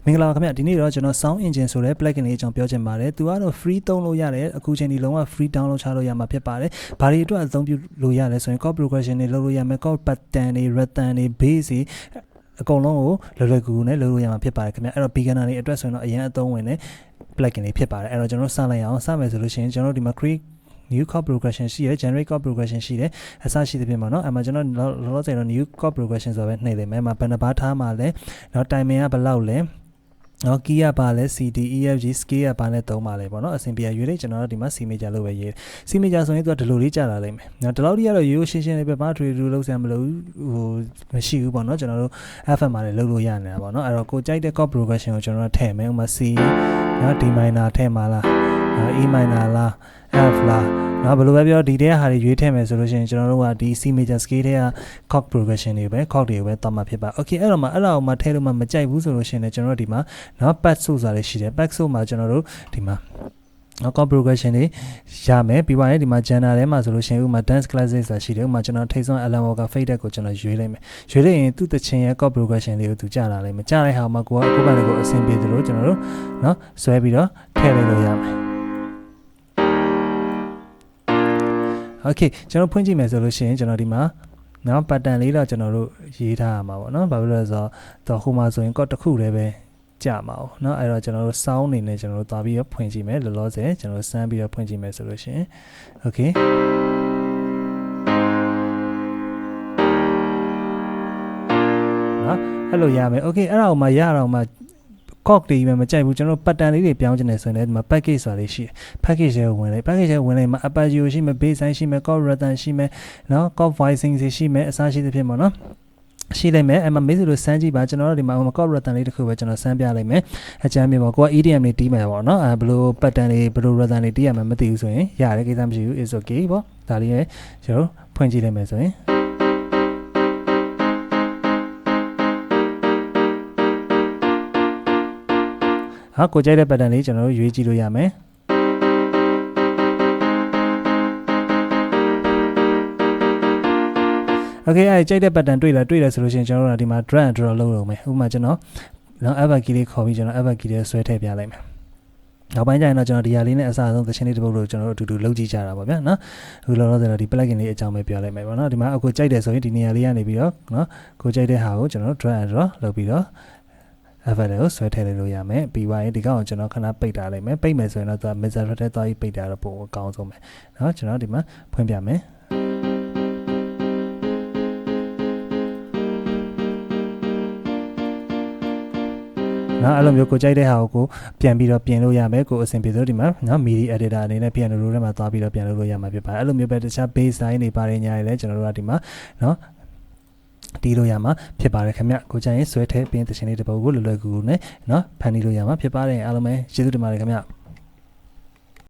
မင်္ဂလာပါခင်ဗျဒီနေ့တော့ကျွန်တော် Sound Engine ဆိုတဲ့ plugin လေးအကြောင်းပြောချင်ပါတယ်သူကတော့ free သုံးလို့ရတယ်အခုချိန်ဒီလုံးဝ free download ချလို့ရမှာဖြစ်ပါတယ်ဘာတွေအတွက်အသုံးပြုလို့ရလဲဆိုရင် chord progression တွေလုပ်လို့ရမယ် chord pattern တွေ rhythm တွေ bass တွေအကုန်လုံးကိုလွယ်ကူနဲ့လုပ်လို့ရမှာဖြစ်ပါတယ်ခင်ဗျအဲ့တော့ beginner တွေအတွက်ဆိုရင်တော့အရင်အသုံးဝင်တဲ့ plugin လေးဖြစ်ပါတယ်အဲ့တော့ကျွန်တော်စလိုက်အောင်စမယ်ဆိုလို့ရှိရင်ကျွန်တော်ဒီမှာ create new chord progression ရှိရ generate chord progression ရှိတယ်အစရှိသဖြင့်ပေါ့နော်အဲ့မှာကျွန်တော်လောလောဆယ်တော့ new chord progression ဆိုပဲနှိပ်လိုက်မယ်မှာဘယ်နှပါထားမှာလဲနော် timing ကဘယ်လောက်လဲနော် key ကပါလဲ CD EFG scale ကပါလဲသုံးပါလဲပေါ့နော်အဆင်ပြေရွေးလိုက်ကျွန်တော်တို့ဒီမှာ C major လို့ပဲရေး C major ဆိုရင်သူကဒီလိုလေးကြာလာလိမ့်မယ်နော်ဒီလောက်ကြီးကတော့ရိုးရိုးရှင်းရှင်းလေးပဲဘာထွေထူးလုပ်စရာမလိုဟိုမရှိဘူးပေါ့နော်ကျွန်တော်တို့ FM မှာလည်းလုပ်လို့ရနေတာပေါ့နော်အဲ့တော့ကိုကြိုက်တဲ့ chord progression ကိုကျွန်တော်တို့ထည့်မယ်ဥပမာ C နော် D minor ထည့်မှာလားနော် E minor လား F လားနော်ဘယ်လိုပဲပြောဒီတဲ့ဟာတွေရွေးထည့်မယ်ဆိုလို့ရှိရင်ကျွန်တော်တို့ကဒီ C major scale တွေက chord progression တွေပဲ chord တွေကိုပဲတောက်မှာဖြစ်ပါ Okay အဲ့တော့မှအဲ့ဒါကိုမှထည့်လို့မှမကြိုက်ဘူးဆိုလို့ရှိရင်လည်းကျွန်တော်တို့ဒီမှာနော် pad ဆိုဆိုတာလေးရှိတယ် pad ဆိုမှာကျွန်တော်တို့ဒီမှာနော် chord progression တွေရမယ်ပြီးပါရင်ဒီမှာ genre ထဲမှာဆိုလို့ရှိရင်ဥပမာ dance classic ဆိုတာရှိတယ်ဥပမာကျွန်တော်ထိတ်ဆုံး Alan Walker faded ကိုကျွန်တော်ရွေးလိုက်မယ်ရွေးလိုက်ရင်သူ့တချင်ရဲ့ chord progression လေးကိုသူကြားလာလိမ့်မယ်ကြားတဲ့ဟာမှာကိုကကိုယ်ကနေကိုအဆင်ပြေသလိုကျွန်တော်တို့နော်ဆွဲပြီးတော့ထည့်လိုက်လို့ရမယ်Okay ကျွန်တော်ဖွင့်ကြည့်မယ်ဆိုလို့ရှိရင်ကျွန်တော်ဒီမှာနော် pattern လေးတော့ကျွန်တော်တို့ရေးထားရမှာပေါ့နော်ဘာဖြစ်လို့လဲဆိုတော့ဟိုမှာဆိုရင် code တစ်ခုတည်းပဲကြာမှာ哦เนาะအဲ့တော့ကျွန်တော်တို့ sound အနေနဲ့ကျွန်တော်တို့သွားပြီးတော့ဖွင့်ကြည့်မယ်လောလောဆယ်ကျွန်တော်တို့စမ်းပြီးတော့ဖွင့်ကြည့်မယ်ဆိုလို့ရှိရင် Okay နော်အဲ့လိုရမယ် Okay အဲ့ဒါကိုမှရအောင်မှ chord တွေပဲမကြိုက်ဘူးကျွန်တော် pattern လေးတွေပြောင်းချင်တယ်ဆိုရင်လည်းဒီမှာ package ဆိုတာလေးရှိတယ် package တွေဝင်လိုက် package တွေဝင်လိုက်မှာ arpeggio ရှိမယ် bass line ရှိမယ် chord rhythm ရှိမယ်เนาะ chord voicing တွေရှိမယ်အစားရှိသဖြင့်ပေါ့နော်ရှိလိုက်မယ်အဲ့မှာမေးဆိုလို့စမ်းကြည့်ပါကျွန်တော်တို့ဒီမှာ chord rhythm လေးတစ်ခုပဲကျွန်တော်စမ်းပြလိုက်မယ်အကြမ်းမြင်ပေါ့ကိုက EDM လေးတီးမယ်ပေါ့နော်ဘယ်လို pattern လေးဘယ်လို rhythm လေးတီးရမှာမသိဘူးဆိုရင်ရတယ်ကိစ္စမရှိဘူး is okay ပေါ့ဒါလေးရဲ့ကျွန်တော်ဖွင့်ကြည့်လိုက်မယ်ဆိုရင်ဟာကိုကြိုက်တဲ့ pattern လေးကျွန်တော်တို့ရွေးကြည့်လို့ရမယ်Okay အဲ့ကြိုက်တဲ့ pattern တွေ့တယ်ဆိုလို့ရှိရင်ကျွန်တော်တို့ဒီမှာ drag and drop လုပ်လို့မယ်ဥပမာကျွန်တော်နော် alpha key လေးခေါ်ပြီးကျွန်တော် alpha key လေးဆွဲထည့်ပြလိုက်မယ်နောက်ပိုင်းကျရင်တော့ကျွန်တော်ဒီဟာလေးနဲ့အစားအဆုံးသချင်းလေးတစ်ပုဒ်လို့ကျွန်တော်တို့အတူတူလုပ်ကြည့်ကြတာပေါ့ဗျာနော်အခုလောလောဆယ်တော့ဒီ plugin လေးအကြောင်းပဲပြောလိုက်မယ်ပေါ့နော်ဒီမှာအခုကြိုက်တယ်ဆိုရင်ဒီနေရာလေးကနေပြီးတော့နော်ကိုကြိုက်တဲ့ဟာကိုကျွန်တော်တို့ drag and drop လုပ်ပြီးတော့alpha ကိုဆွဲထည့်လို့ရမယ်ပြီးသွားရင်ဒီကောင်ကိုကျွန်တော်ခဏပိတ်ထားလိုက်မယ်ပိတ်မယ်ဆိုရင်တော့သူက mixer ထဲသွားပြီးပိတ်တာတော့ပိုအကောင်းဆုံးပဲနော်ကျွန်တော်ဒီမှာဖွင့်ပြမယ်နော်အဲ့လိုမျိုးကိုကြိုက်တဲ့ဟာကိုပြန်ပြီးတော့ပြင်လို့ရမယ်ကိုအဆင်ပြေဆိုဒီမှာနော် MIDI editor အနေနဲ့ piano roll ထဲမှာသွားပြီးတော့ပြန်လုပ်လို့ရမှာဖြစ်ပါတယ်အဲ့လိုမျိုးပဲတခြား bass line တွေပါတယ်ညာတွေလည်းကျွန်တော်တို့ကဒီမှာနော်တီးလို့ရမှာဖြစ်ပါတယ်ခင်ဗျကိုကြိုက်ရင်ဆွဲထည့်ပြင်သချင်းလေးတစ်ပုဒ်ကိုလွယ်လွယ်ကူကူနဲ့နော်ဖန်တီးလို့ရမှာဖြစ်ပါတယ်အားလုံးပဲကျေးဇူးတင်ပါတယ်ခင်ဗျ